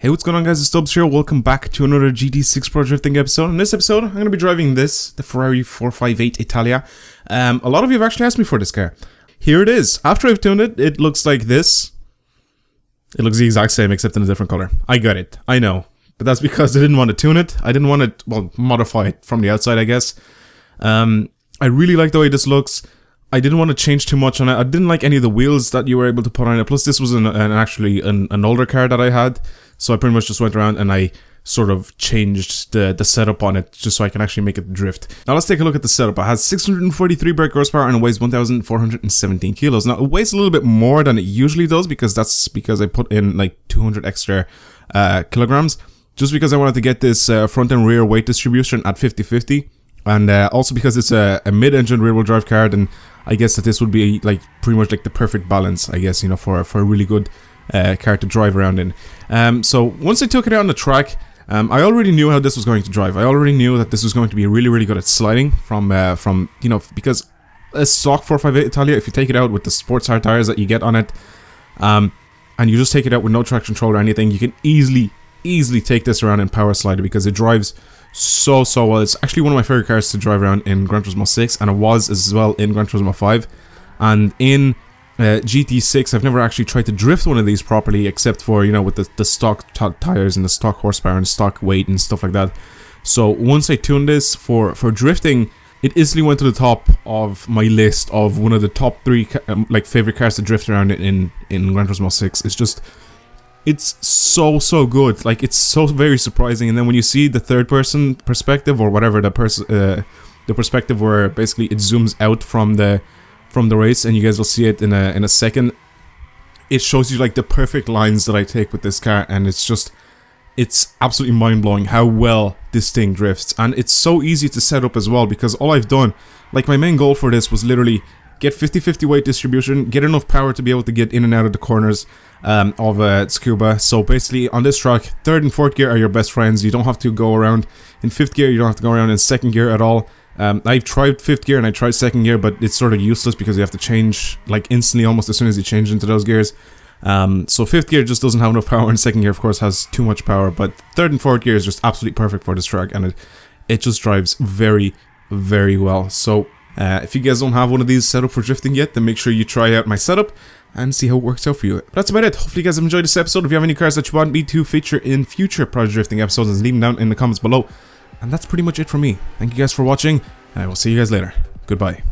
Hey, what's going on guys, it's Stubbs here. Welcome back to another GT6 Pro Drifting episode. In this episode, I'm going to be driving this, the Ferrari 458 Italia. A lot of you have actually asked me for this car. Here it is. After I've tuned it, it looks like this. It looks the exact same except in a different color. I got it, I know. But that's because I didn't want to tune it. I didn't want to, well, modify it from the outside, I guess. I really like the way this looks. I didn't want to change too much on it. I didn't like any of the wheels that you were able to put on it. Plus, this was actually an older car that I had. So I pretty much just went around and I sort of changed the setup on it just so I can actually make it drift. Now let's take a look at the setup. It has 643 brake horsepower and it weighs 1,417 kilos. Now it weighs a little bit more than it usually does because that's because I put in like 200 extra kilograms. Just because I wanted to get this front and rear weight distribution at 50-50. And also because it's a mid-engine rear-wheel drive car, then I guess that this would be like pretty much like the perfect balance, I guess, you know, for a really good car to drive around in. So once I took it out on the track, I already knew how this was going to drive. I already knew that this was going to be really good at sliding from you know, because a stock 458 Italia, if you take it out with the sports hard tires that you get on it, and you just take it out with no traction control or anything, you can easily take this around in power slider because it drives so well. It's actually one of my favorite cars to drive around in Gran Turismo 6, and it was as well in Gran Turismo 5. And in GT6, I've never actually tried to drift one of these properly, except for, you know, with the stock tires and the stock horsepower and stock weight and stuff like that. So once I tuned this for drifting, it instantly went to the top of my list of one of the top 3 like favorite cars to drift around in Gran Turismo 6. It's just, it's so good. Like, it's so very surprising. And then when you see the third person perspective, or whatever the perspective where basically it zooms out from the race, and you guys will see it in a second, it shows you like the perfect lines that I take with this car, and it's just, it's absolutely mind-blowing how well this thing drifts. And it's so easy to set up as well, because all I've done, like, my main goal for this was literally get 50-50 weight distribution, get enough power to be able to get in and out of the corners of Scuba. So basically on this track, 3rd and 4th gear are your best friends. You don't have to go around in 5th gear, you don't have to go around in 2nd gear at all. I've tried 5th gear and I tried 2nd gear, but it's sort of useless because you have to change like instantly almost as soon as you change into those gears. So 5th gear just doesn't have enough power, and 2nd gear of course has too much power, but 3rd and 4th gear is just absolutely perfect for this track, and it just drives very well. So if you guys don't have one of these set up for drifting yet, then make sure you try out my setup and see how it works out for you. But that's about it. Hopefully you guys have enjoyed this episode. If you have any cars that you want me to feature in future Project Drifting episodes, leave them down in the comments below. And that's pretty much it for me. Thank you guys for watching, and I will see you guys later. Goodbye.